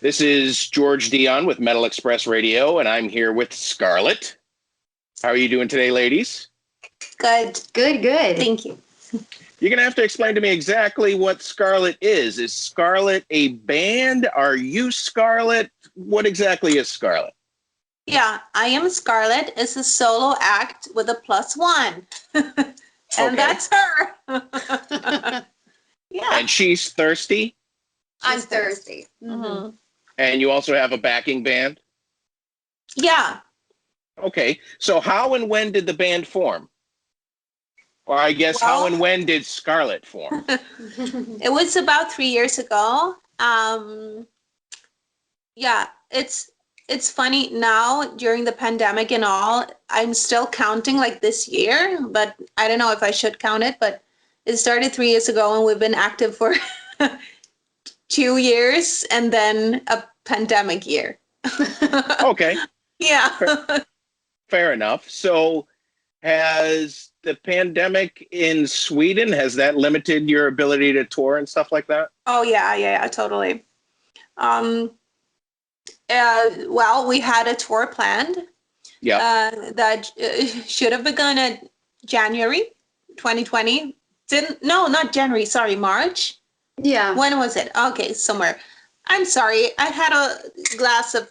This is George Dionne with Metal Express Radio, and I'm here with Scarlet. How are you doing today, ladies? Good. Thank you. You're going to have to explain to me exactly what Scarlet is. Is Scarlet a band? Are you Scarlet? What exactly is Scarlet? Yeah, I am Scarlet. It's a solo act with a +1. And that's her. Yeah. And she's Thirsty? I'm Thirsty. Mm-hmm. And you also have a backing band? Yeah. Okay. So how and when did the band form? Or I guess how and when did Scarlet form? It was about 3 years ago. Yeah, it's funny now during the pandemic and all, I'm still counting like this year, but I don't know if I should count it, but it started 3 years ago and we've been active for 2 years and then a pandemic year. Okay. Yeah. Fair enough. So has the pandemic in Sweden, has that limited your ability to tour and stuff like that? Oh, yeah, totally. Well, we had a tour planned. Yeah. That should have begun at January 2020. Not January, sorry, March. Yeah. When was it? Okay, somewhere. I'm sorry, I had a glass of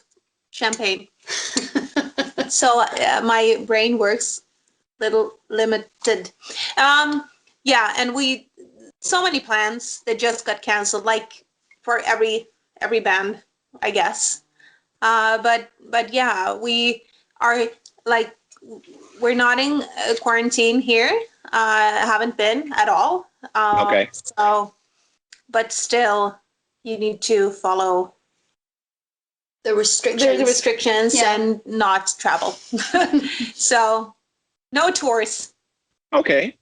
champagne. So my brain works little limited. Yeah, and so many plans that just got canceled, like for every band, I guess. But yeah, we are like, we're not in quarantine here. Haven't been at all. Okay. So, but still, you need to follow the restrictions. Yeah. And not travel. So, no tours. Okay.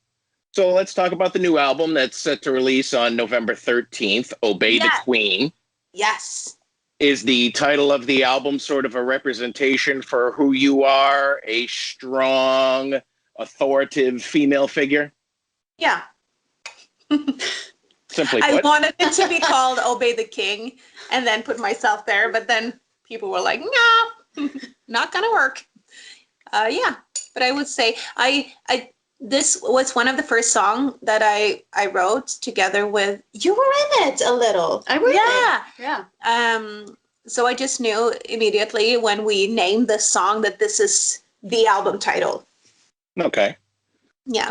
So let's talk about the new album that's set to release on November 13th, Obey the Queen. Yes. Is the title of the album sort of a representation for who you are, a strong, authoritative female figure? Yeah. Simply put. I wanted it to be called Obey the King and then put myself there, but then people were like, no, not gonna work. Yeah, but I would say this was one of the first songs that I wrote together with, you were in it a little. I wrote it. Yeah. So I just knew immediately when we named the song that this is the album title. Okay. Yeah.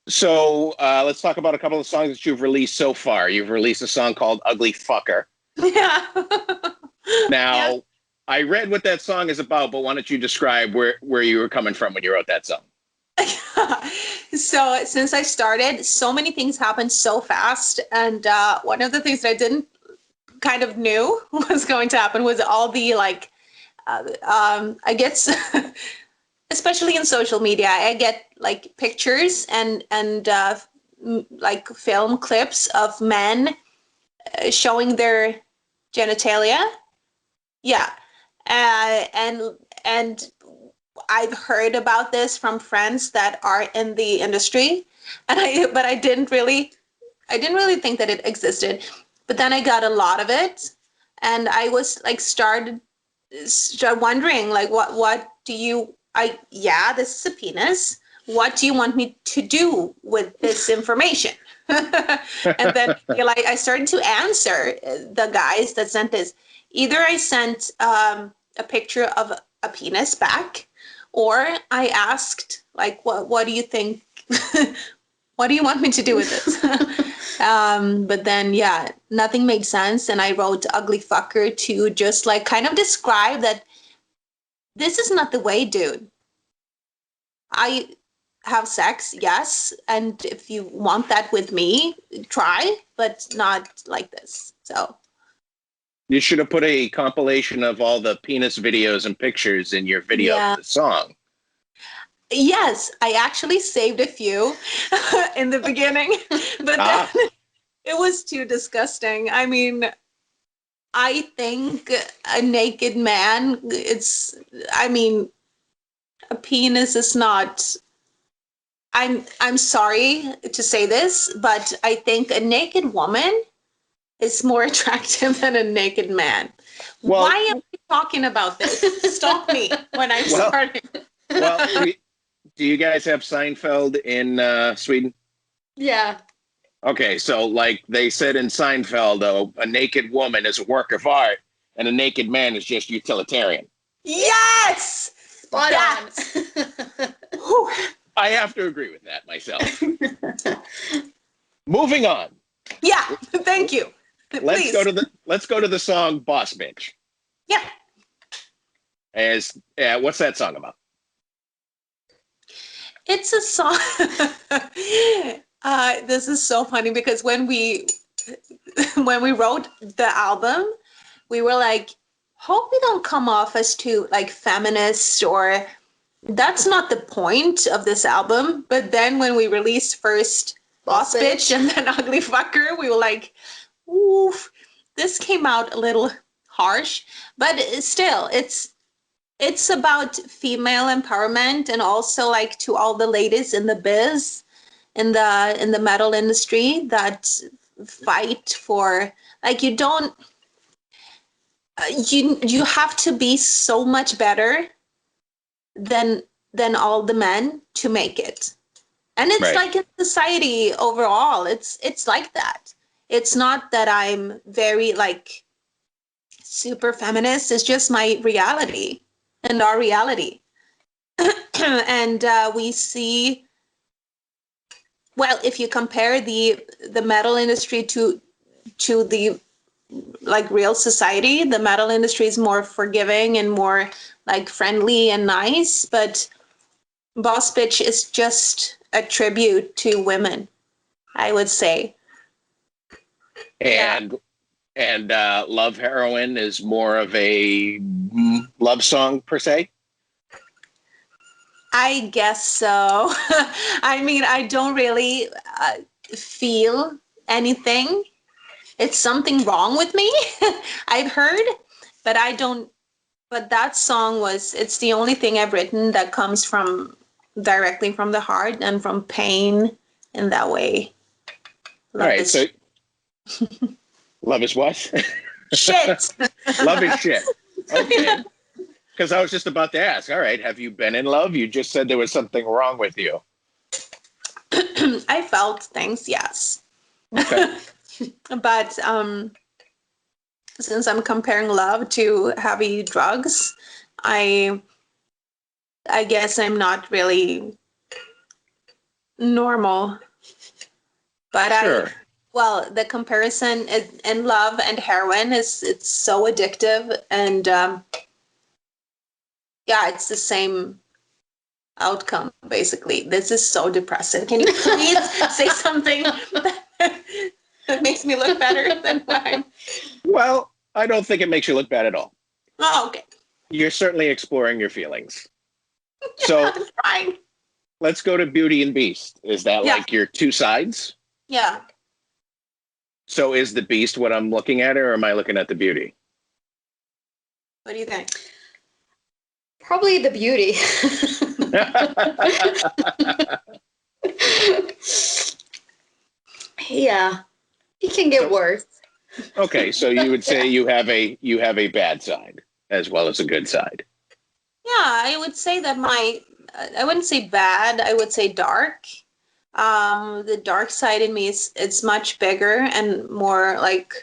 So let's talk about a couple of songs that you've released so far. You've released a song called Ugly Fucker. Yeah. Now, I read what that song is about, but why don't you describe where you were coming from when you wrote that song? So since I started, so many things happened so fast. And one of the things that I didn't kind of knew was going to happen was all the I guess, especially in social media, I get like pictures and like film clips of men showing their genitalia. Yeah. And I've heard about this from friends that are in the industry, but I didn't really think that it existed. But then I got a lot of it, and I was like started wondering like, what do you? This is a penis. What do you want me to do with this information? And then I started to answer the guys that sent this. Either I sent a picture of a penis back, or I asked, like, what do you think? What do you want me to do with this? But then, yeah, nothing made sense. And I wrote Ugly Fucker to just like kind of describe that this is not the way, dude. I have sex, yes. And if you want that with me, try, but not like this. So. You should have put a compilation of all the penis videos and pictures in your video of the song. Yes, I actually saved a few in the beginning, but then it was too disgusting. I mean, I think a naked man, a penis is not, I'm sorry to say this, but I think a naked woman is more attractive than a naked man. Well, why am I talking about this? Stop me when I'm Well- starting. well, do you guys have Seinfeld in Sweden? Yeah. Okay, so like they said in Seinfeld, though, a naked woman is a work of art, and a naked man is just utilitarian. Yes! Spot Yes! on. Whew. I have to agree with that myself. Moving on. Yeah, thank you. Let's Please. go to the song "Boss Bitch." Yeah. What's that song about? It's a song. This is so funny because when we wrote the album, we were like, hope we don't come off as too like feminist, or that's not the point of this album. But then when we released first Boss Bitch and then Ugly Fucker, we were like, oof, this came out a little harsh, but still, it's about female empowerment, and also like to all the ladies in the biz, in the metal industry that fight for, like, you don't you have to be so much better than all the men to make it. And it's Right. like in society overall, it's like that. It's not that I'm very like super feminist, it's just my reality and our reality. And we see, well, if you compare the metal industry to the like real society, the metal industry is more forgiving and more like friendly and nice, but Boss Bitch is just a tribute to women, I would say. And Love Heroin is more of a love song per se. I guess so. I mean, I don't really feel anything. It's something wrong with me, I've heard, but I don't. But that song it's the only thing I've written that comes from directly from the heart and from pain in that way. All right, so love is what? Shit. Love is shit. Okay. Because I was just about to ask, all right, have you been in love? You just said there was something wrong with you. I felt things, yes. Okay. But since I'm comparing love to heavy drugs, I guess I'm not really normal. But Sure. well, the comparison in love and heroin it's so addictive, and yeah, it's the same outcome basically. This is so depressing. Can you please say something that makes me look better than mine? Well, I don't think it makes you look bad at all. Oh, okay. You're certainly exploring your feelings. So I'm trying. let's go to Beauty and Beast. Is that like your two sides? Yeah. So is the Beast what I'm looking at, or am I looking at the Beauty? What do you think? Probably the beauty. Yeah. It can get worse. Okay, so you would say you have a bad side as well as a good side. Yeah, I would say that I wouldn't say bad, I would say dark. The dark side in me it's much bigger and more like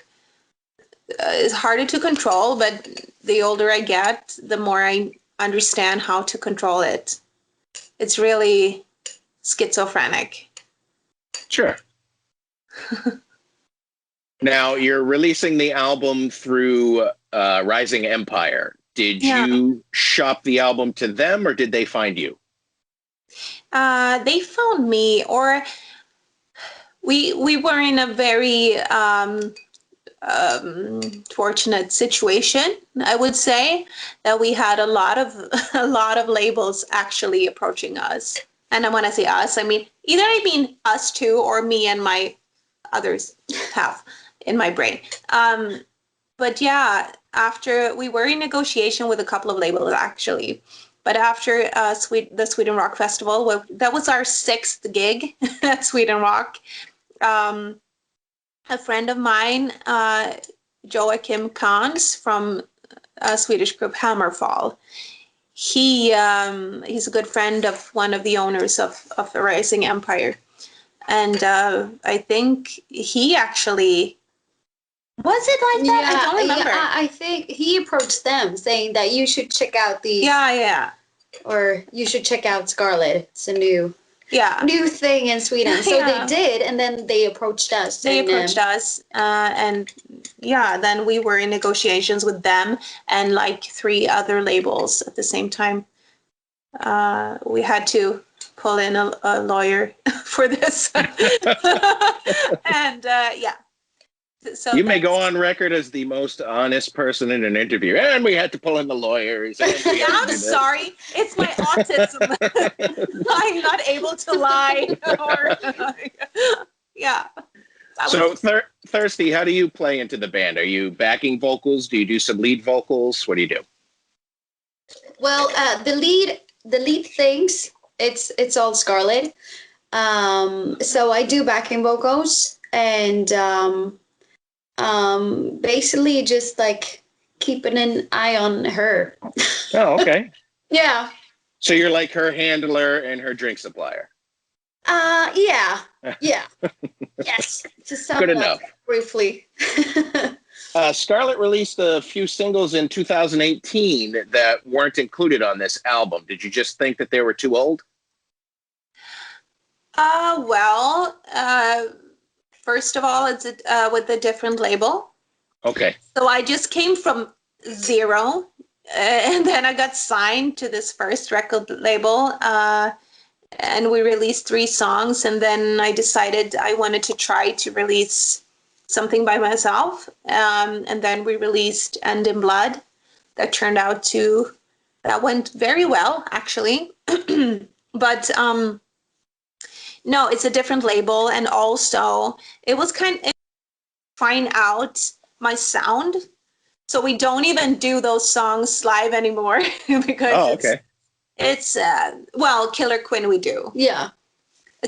it's harder to control, but the older I get, the more I understand how to control it. It's really schizophrenic. Sure. Now you're releasing the album through Rising Empire. Did you shop the album to them, or did they find you? They found me, or we were in a very fortunate situation, I would say, that we had a lot of labels actually approaching us. And when I say us, I mean us two or me and my others half in my brain. But yeah, after we were in negotiation with a couple of labels actually, but after the Sweden Rock Festival, that was our 6th gig at Sweden Rock. a friend of mine, Joachim Kahns from a Swedish group Hammerfall. He's a good friend of one of the owners of the Rising Empire, and I think he actually was it like that? I don't remember. Yeah, I think he approached them saying that you should check out these. Yeah. Or you should check out Scarlet. It's a new thing in Sweden. So they did, and then they approached us. They approached us, and then we were in negotiations with them and like 3 other labels at the same time. We had to pull in a lawyer for this, and So you may go on record as the most honest person in an interview, and we had to pull in the lawyers. Yeah, I'm sorry. It's my autism. I'm not able to lie. Yeah. So, Thirsty, how do you play into the band? Are you backing vocals? Do you do some lead vocals? What do you do? Well, the lead things, it's all Scarlet. So I do backing vocals, and basically just like keeping an eye on her. Oh, okay. Yeah. So you're like her handler and her drink supplier. Yeah. Yes. Just good enough. Briefly. Scarlet released a few singles in 2018 that weren't included on this album. Did you just think that they were too old? First of all, it's with a different label. Okay. So I just came from 0, and then I got signed to this first record label, and we released 3 songs, and then I decided I wanted to try to release something by myself, and then we released End in Blood. That went very well, actually. But no, it's a different label, and also it was kind of find out my sound. So we don't even do those songs live anymore because it's Killer Queen we do. Yeah.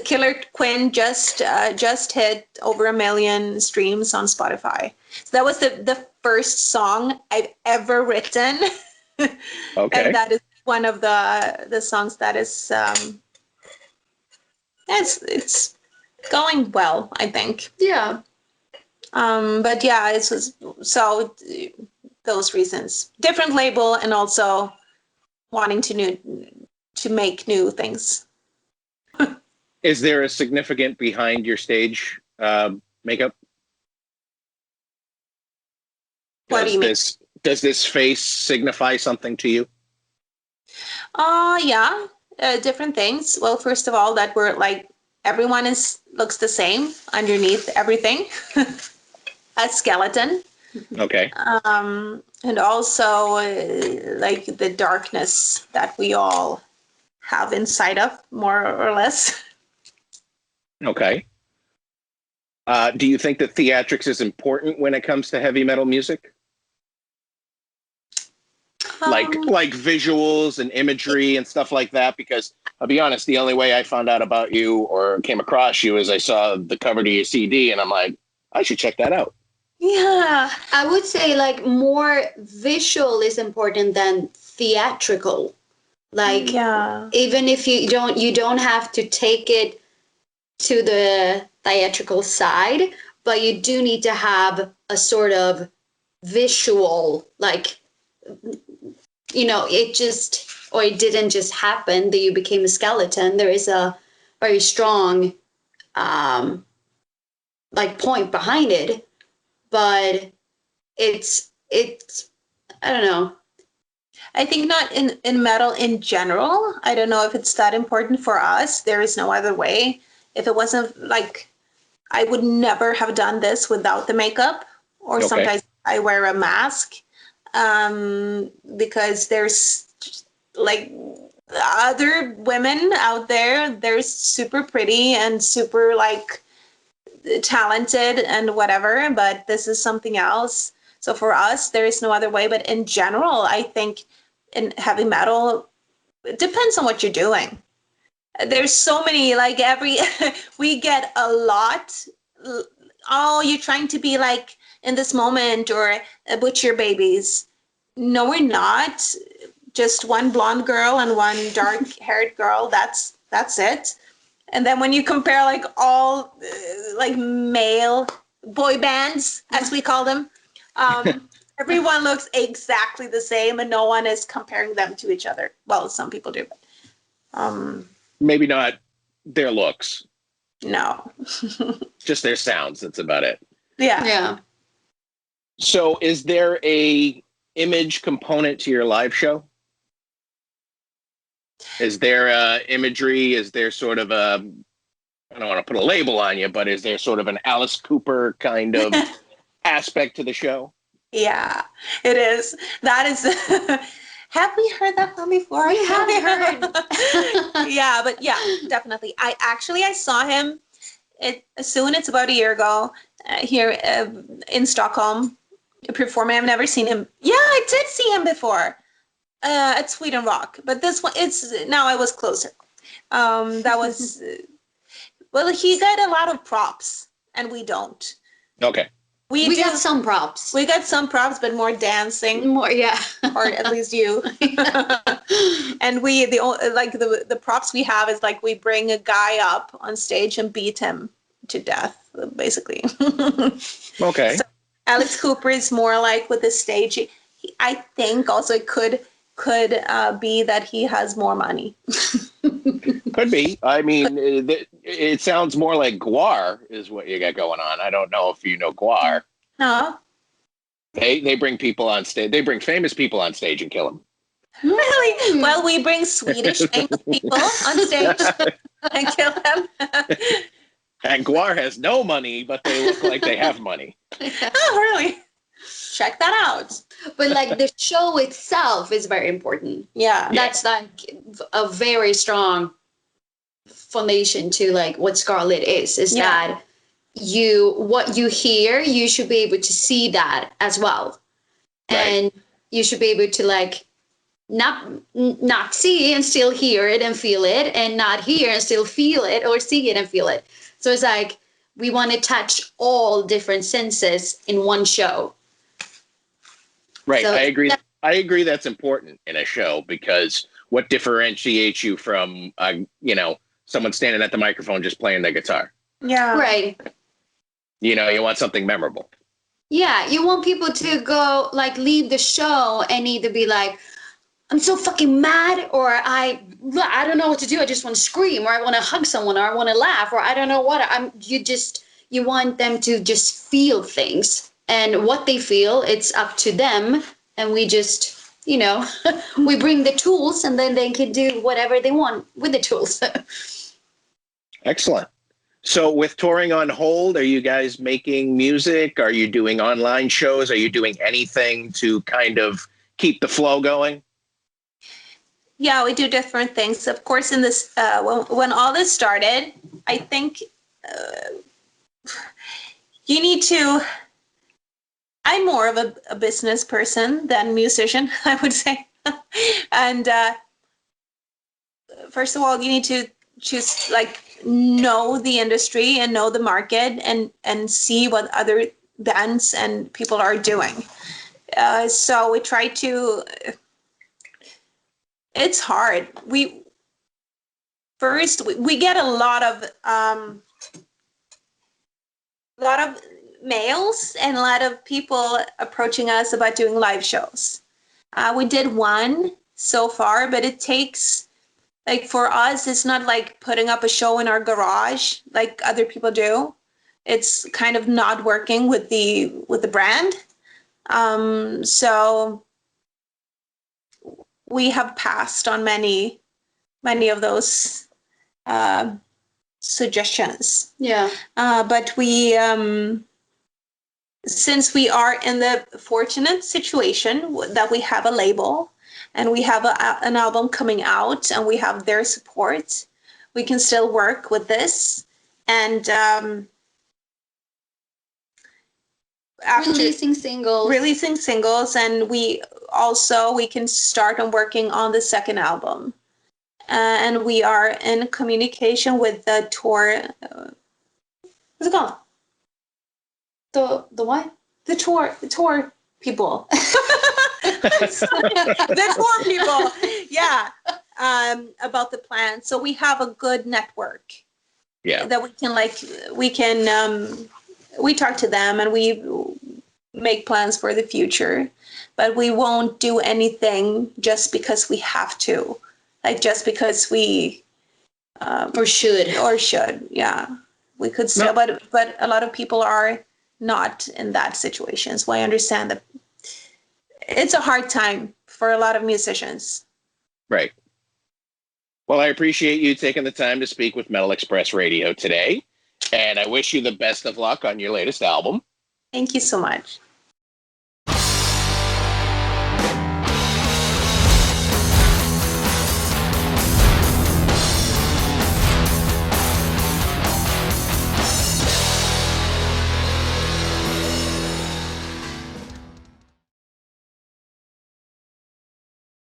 Killer Queen just hit over 1 million streams on Spotify. So that was the first song I've ever written. Okay. And that is one of the songs that is it's going well, I think. Yeah. But yeah, it was so those reasons. Different label, and also wanting to make new things. Is there a significant behind your stage makeup? What do you mean? Does this face signify something to you? Yeah, different things. Well, first of all, that we're like everyone looks the same underneath everything. A skeleton. Okay. And also like the darkness that we all have inside of, more or less. Okay. Do you think that theatrics is important when it comes to heavy metal music? Like visuals and imagery and stuff like that? Because I'll be honest, the only way I found out about you or came across you is I saw the cover to your CD, and I'm like, I should check that out. Yeah, I would say like more visual is important than theatrical. Like, even if you don't have to take it to the theatrical side, but you do need to have a sort of visual, like, it didn't just happen that you became a skeleton. There is a very strong point behind it, but it's I don't know. I think not in metal in general. I don't know if it's that important for us. There is no other way. If it wasn't like, I would never have done this without the makeup, or sometimes I wear a mask, because there's like other women out there, they're super pretty and super like talented and whatever, but this is something else. So for us, there is no other way. But in general, I think in heavy metal, it depends on what you're doing. There's so many, like we get a lot oh, you're trying to be like in this moment or butcher babies. No, we're not. Just one blonde girl and one dark haired girl. That's it. And then when you compare like all like male boy bands, as we call them, everyone looks exactly the same and no one is comparing them to each other. Well, some people do. Maybe not their looks. No. Just their sounds. That's about it. Yeah. Yeah. So is there a image component to your live show? Is there imagery? Is there sort of a, I don't want to put a label on you, but is there sort of an Alice Cooper kind of aspect to the show? Yeah, it is. That is. Have we heard that one before? We have heard. Yeah, but yeah, definitely. I saw him. It's about a year ago here in Stockholm performing. I've never seen him. Yeah, I did see him before at Sweden Rock, but this one now I was closer. That was well, he got a lot of props, and we don't. Okay. We got some props. We got some props, but more dancing. More, yeah. Or at least you. And the props we have is like we bring a guy up on stage and beat him to death, basically. Okay. So Alex Cooper is more like with the stage. I think also it could be that he has more money. Could be. I mean, it sounds more like Guar is what you got going on. I don't know if you know Guar. No. They bring people on stage. They bring famous people on stage and kill them. Really? Well, we bring Swedish famous people on stage and kill them. And Guar has no money, but they look like they have money. Oh, really? Check that out. But like the show itself is very important. Yeah. That's like a very strong foundation to like what Scarlet is that what you hear, you should be able to see that as well. Right. And you should be able to like not see and still hear it and feel it, and not hear and still feel it, or see it and feel it. So it's like we want to touch all different senses in one show. Right. So I agree that's important in a show, because what differentiates you from someone standing at the microphone just playing the guitar? Yeah. Right. You want something memorable. Yeah, you want people to go like leave the show and either be like, I'm so fucking mad, or I don't know what to do. I just want to scream, or I want to hug someone, or I want to laugh, or I don't know what. You want them to just feel things, and what they feel, it's up to them. And we just, we bring the tools, and then they can do whatever they want with the tools. Excellent. So with touring on hold, are you guys making music? Are you doing online shows? Are you doing anything to kind of keep the flow going? Yeah, we do different things. Of course, in this, when all this started, I think you need to, I'm more of a business person than musician, I would say. And first of all, you need to just like know the industry and know the market and see what other bands and people are doing. So we try to, it's hard. We get a lot of mails and a lot of people approaching us about doing live shows. We did one so far, but it takes, like, for us, it's not like putting up a show in our garage like other people do. It's kind of not working with the brand. So we have passed on many of those suggestions. Yeah. But we, since we are in the fortunate situation that we have a label and we have an album coming out and we have their support, we can still work with this. And releasing singles, and we can start on working on the second album. And we are in communication with the tour. What's it called? The what? The tour people. The tour people. Yeah. About the plan. So we have a good network. Yeah. That we talk to them and we make plans for the future, but we won't do anything just because we have to, like just because we or should. Yeah, we could still, but a lot of people are not in that situation. So I understand that it's a hard time for a lot of musicians. Right. Well, I appreciate you taking the time to speak with Metal Express Radio today, and I wish you the best of luck on your latest album. Thank you so much.